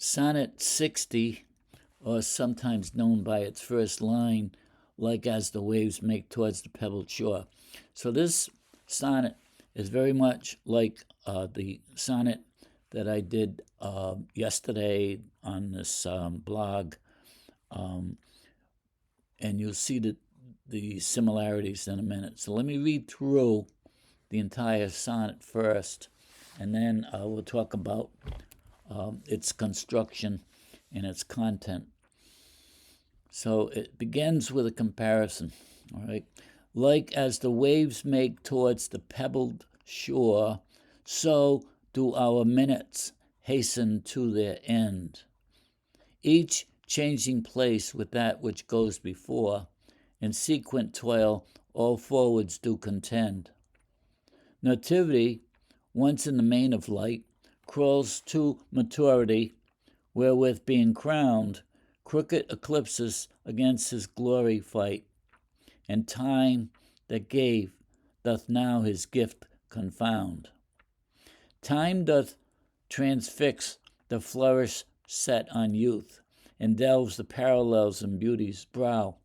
Sonnet 60, or sometimes known by its first line, like as the waves make towards the pebbled shore. So this sonnet is very much like the sonnet that I did yesterday on this blog, and you'll see the similarities in a minute. So let me read through the entire sonnet first, and then we'll talk about its construction and its content. So it begins with a comparison, all right? Like as the waves make towards the pebbled shore, so do our minutes hasten to their end. Each changing place with that which goes before, in sequent toil all forwards do contend. Nativity, once in the main of light, crawls to maturity, wherewith being crowned, crooked eclipses against his glory fight, and time that gave doth now his gift confound. Time doth transfix the flourish set on youth, and delves the parallels in beauty's brow,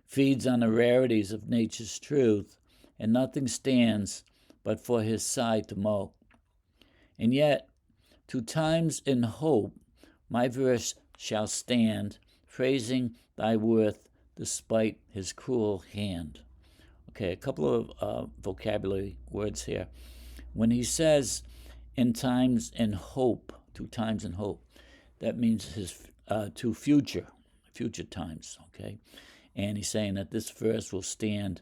feeds on the rarities of nature's truth, and nothing stands but for his side to mow. And yet, to times in hope, my verse shall stand, praising thy worth despite his cruel hand. Okay, a couple of vocabulary words here. When he says in times in hope, to times in hope, that means his to future times, okay? And he's saying that this verse will stand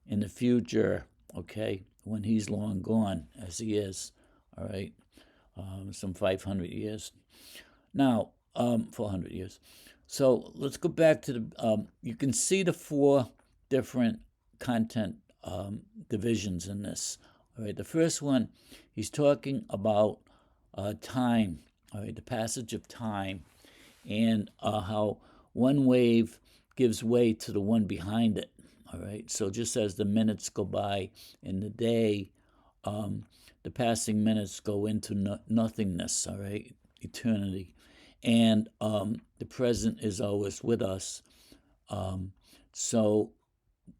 in the future, okay, when he's long gone, as he is, all right, some 500 years. Now, 400 years. So let's go back to the, you can see the four different content divisions in this. All right, the first one, he's talking about time, all right, the passage of time, and how one wave gives way to the one behind it. All right, so just as the minutes go by in the day, the passing minutes go into nothingness, all right, eternity. And the present is always with us. So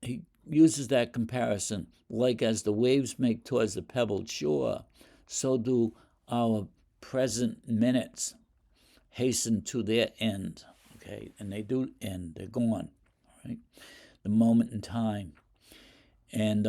he uses that comparison, like as the waves make towards the pebbled shore, so do our present minutes hasten to their end, okay? And they do end, they're gone, right? The moment in time. And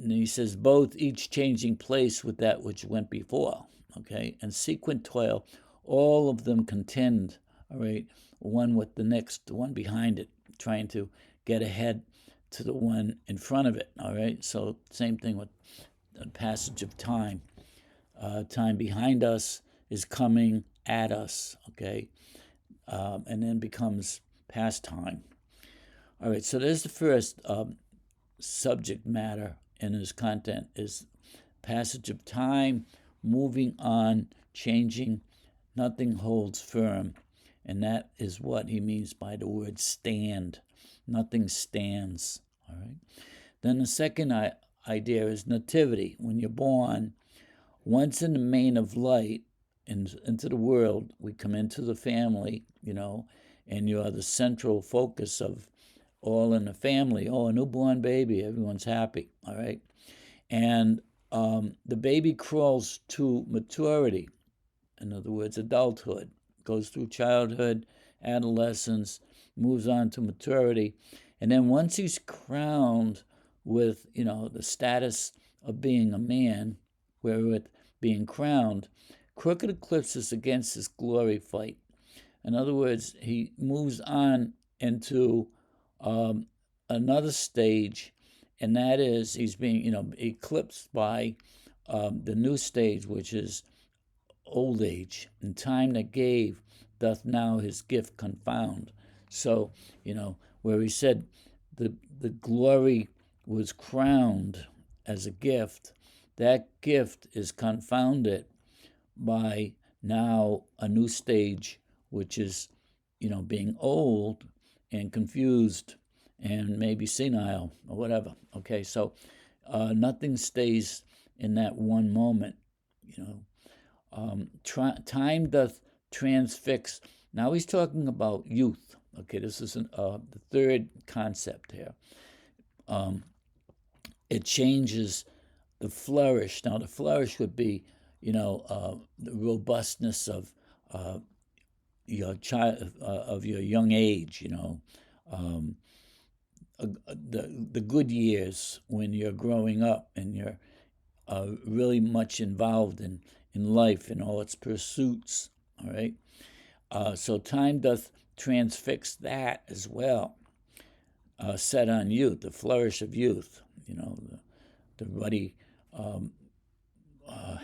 he says, both each changing place with that which went before, okay? And sequent toil, all of them contend, all right? One with the next, the one behind it, trying to get ahead to the one in front of it, all right? So same thing with the passage of time. Time behind us is coming at us, okay? And then becomes past time. All right, so there's the first subject matter in his content is passage of time, moving on, changing, nothing holds firm. And that is what he means by the word stand. Nothing stands, all right? Then the second idea is nativity. When you're born, once in the main of light, into the world, we come into the family, and you are the central focus of all in the family. Oh, a newborn baby, everyone's happy, all right? And the baby crawls to maturity, in other words, adulthood, goes through childhood, adolescence, moves on to maturity. And then once he's crowned with, the status of being a man, wherewith being crowned, crooked eclipses against his glory fight. In other words, he moves on into another stage, and that is he's being, eclipsed by the new stage, which is old age. And time that gave doth now his gift confound. So, where he said the glory was crowned as a gift, that gift is confounded by now a new stage, which is, being old and confused and maybe senile or whatever. Okay, so nothing stays in that one moment, Time doth transfixed. Now he's talking about youth. Okay, this is the third concept here. It changes the flourish. Now, the flourish would be, the robustness of your child, of your young age. The good years when you're growing up and you're really much involved in life and all its pursuits. All right. So time doth transfix that as well. Set on youth, the flourish of youth. The ruddy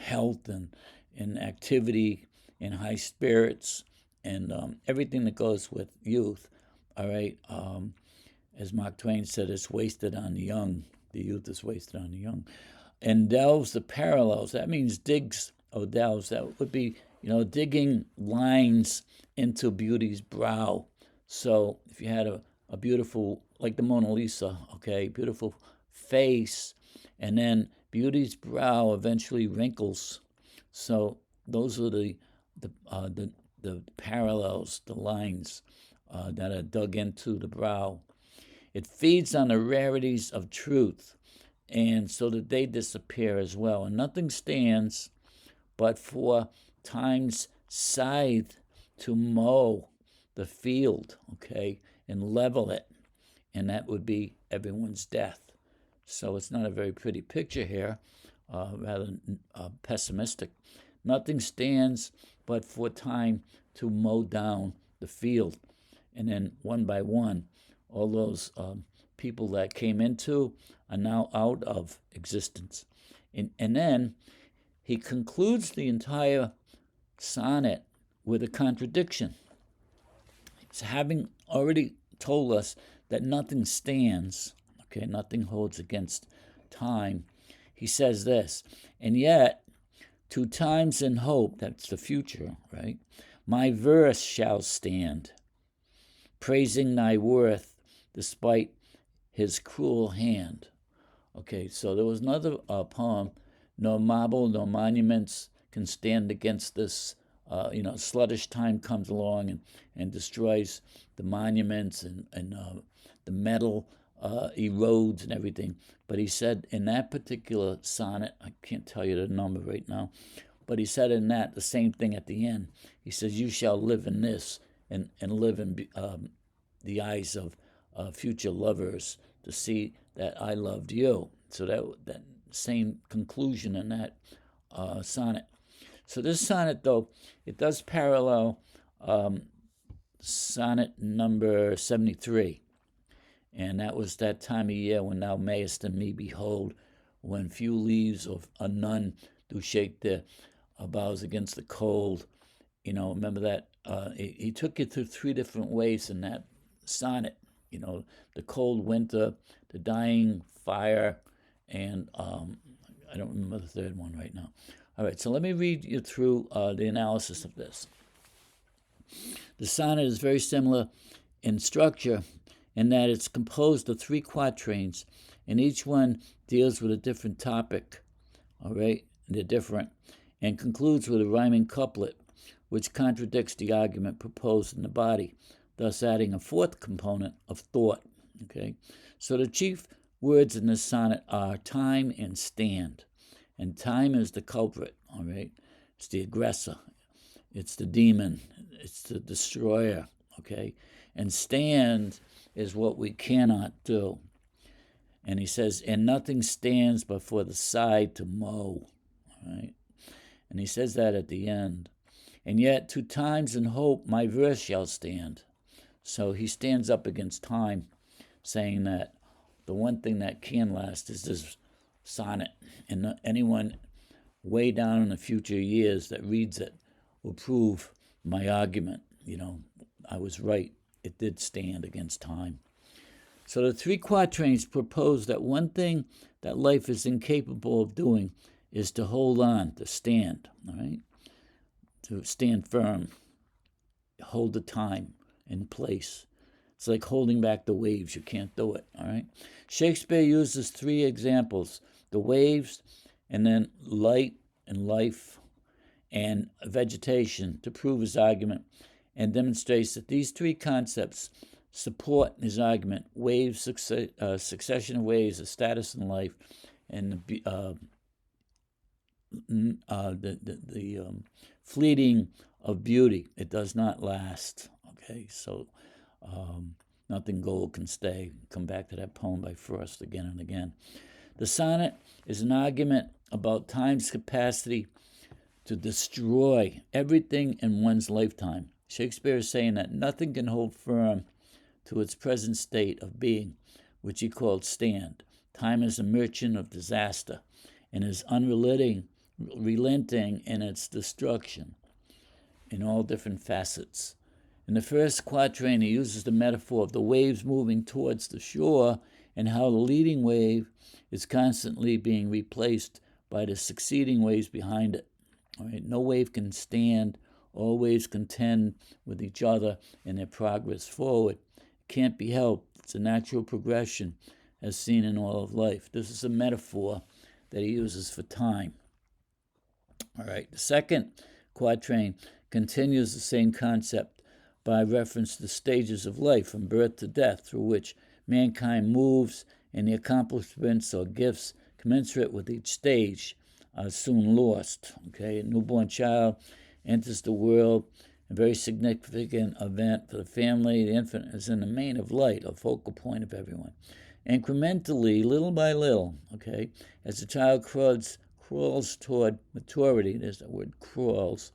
health and activity and high spirits and everything that goes with youth. All right. As Mark Twain said, it's wasted on the young. The youth is wasted on the young. And delves the parallels. That means digs or delves. That would be, digging lines into beauty's brow. So if you had a beautiful, like the Mona Lisa, okay, beautiful face, and then beauty's brow eventually wrinkles. So those are the parallels, the lines that are dug into the brow. It feeds on the rarities of truth, and so that they disappear as well. And nothing stands but for time's scythe to mow the field, okay, and level it. And that would be everyone's death. So it's not a very pretty picture here, rather pessimistic. Nothing stands but for time to mow down the field. And then one by one, all those people that came into are now out of existence. And then he concludes the entire sonnet with a contradiction. It's having already told us that nothing stands, okay, nothing holds against time. He says this, and yet, to times and hope, that's the future, right? My verse shall stand, praising thy worth despite his cruel hand. Okay, so there was another poem, no marble, no monuments can stand against this. Sluggish time comes along and destroys the monuments and the metal erodes and everything. But he said in that particular sonnet, I can't tell you the number right now, but he said in that the same thing at the end. He says, you shall live in this and live in the eyes of future lovers to see that I loved you. So that same conclusion in that sonnet. So this sonnet, though, it does parallel sonnet number 73. And that was that time of year when thou mayest in me behold, when few leaves of a none do shake their boughs against the cold. Remember that? He took you through three different ways in that sonnet. The cold winter, the dying fire, and I don't remember the third one right now. All right, so let me read you through the analysis of this. The sonnet is very similar in structure in that it's composed of 3 quatrains, and each one deals with a different topic, all right? They're different, and concludes with a rhyming couplet, which contradicts the argument proposed in the body, thus adding a 4th component of thought, okay? So the chief words in this sonnet are time and stand. And time is the culprit, all right? It's the aggressor. It's the demon. It's the destroyer, okay? And stand is what we cannot do. And he says, and nothing stands but for the scythe to mow, all right? And he says that at the end. And yet, to times and hope, my verse shall stand. So he stands up against time, saying that the one thing that can last is this sonnet, and anyone way down in the future years that reads it will prove my argument. I was right. It did stand against time. So the 3 quatrains propose that one thing that life is incapable of doing is to hold on, to stand, all right? To stand firm, hold the time in place. It's like holding back the waves. You can't do it, all right? Shakespeare uses 3 examples, the waves, and then light and life, and vegetation to prove his argument, and demonstrates that these three concepts support his argument: waves, succession of waves, a status in life, and the fleeting of beauty. It does not last. Okay, so nothing gold can stay. Come back to that poem by Frost again and again. The sonnet is an argument about time's capacity to destroy everything in one's lifetime. Shakespeare is saying that nothing can hold firm to its present state of being, which he called stand. Time is a merchant of disaster and is unrelenting in its destruction in all different facets. In the first quatrain, he uses the metaphor of the waves moving towards the shore and how the leading wave is constantly being replaced by the succeeding waves behind it. All right? No wave can stand. All waves contend with each other in their progress forward. It can't be helped. It's a natural progression as seen in all of life. This is a metaphor that he uses for time. All right, the second quatrain continues the same concept by reference to the stages of life from birth to death through which mankind moves, and the accomplishments or gifts commensurate with each stage are soon lost. Okay, a newborn child enters the world, a very significant event for the family. The infant is in the main of light, a focal point of everyone. Incrementally, little by little, okay, as the child crawls toward maturity, there's the word crawls,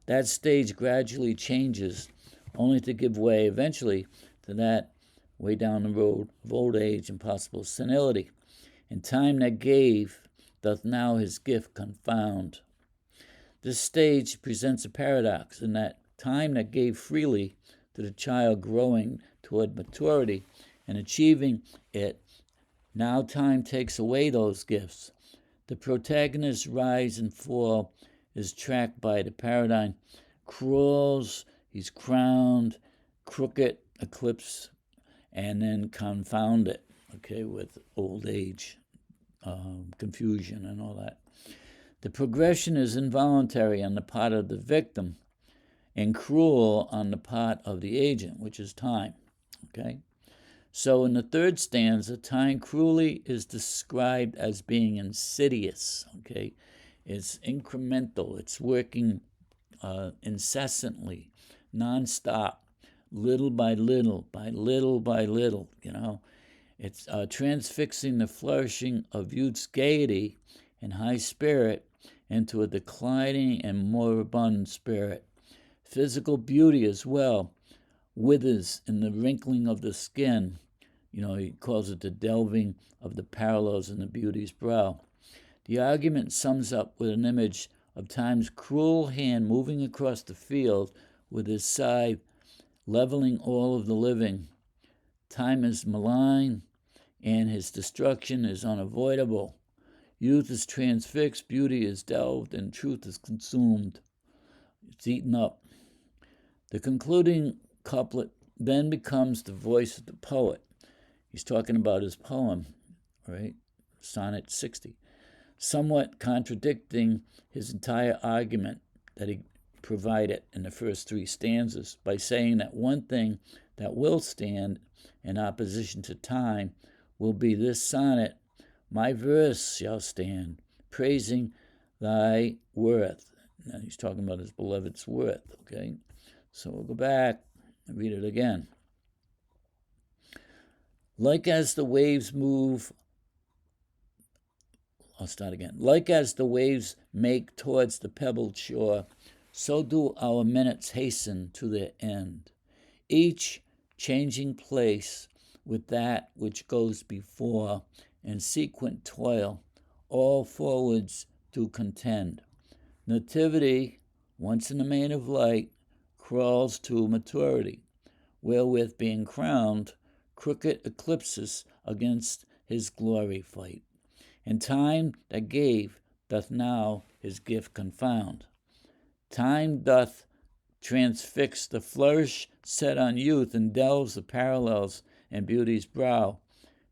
that stage gradually changes, only to give way eventually to that way down the road of old age and possible senility. And time that gave doth now his gift confound. This stage presents a paradox in that time that gave freely to the child growing toward maturity and achieving it, now time takes away those gifts. The protagonist's rise and fall is tracked by the paradigm. Crawls, he's crowned, crooked, eclipse, and then confound it, okay, with old age, confusion, and all that. The progression is involuntary on the part of the victim and cruel on the part of the agent, which is time, okay? So in the third stanza, time cruelly is described as being insidious, okay? It's incremental. It's working incessantly, nonstop, little by little, by little by little, you know. It's transfixing the flourishing of youth's gaiety and high spirit into a declining and moribund spirit. Physical beauty as well withers in the wrinkling of the skin. You know, he calls it the delving of the parallels in the beauty's brow. The argument sums up with an image of time's cruel hand moving across the field with his scythe, leveling all of the living. Time is malign, and his destruction is unavoidable. Youth is transfixed, beauty is delved, and truth is consumed. It's eaten up. The concluding couplet then becomes the voice of the poet. He's talking about his poem, right? Sonnet 60. Somewhat contradicting his entire argument that he provided in the first three stanzas by saying that one thing that will stand in opposition to time will be this sonnet: my verse shall stand, praising thy worth. Now he's talking about his beloved's worth, okay? So we'll go back and read it again. Like as the waves move, I'll start again. Like as the waves make towards the pebbled shore, so do our minutes hasten to their end, each changing place with that which goes before, and sequent toil, all forwards do contend. Nativity, once in the main of light, crawls to maturity, wherewith being crowned, crooked eclipses against his glory fight. And time that gave doth now his gift confound. Time doth transfix the flourish set on youth, and delves the parallels in beauty's brow,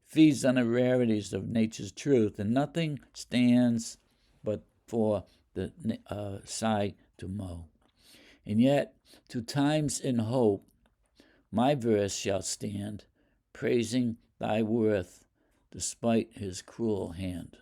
feeds on the rarities of nature's truth, and nothing stands but for the sigh to mow. And yet, to times in hope, my verse shall stand, praising thy worth despite his cruel hand.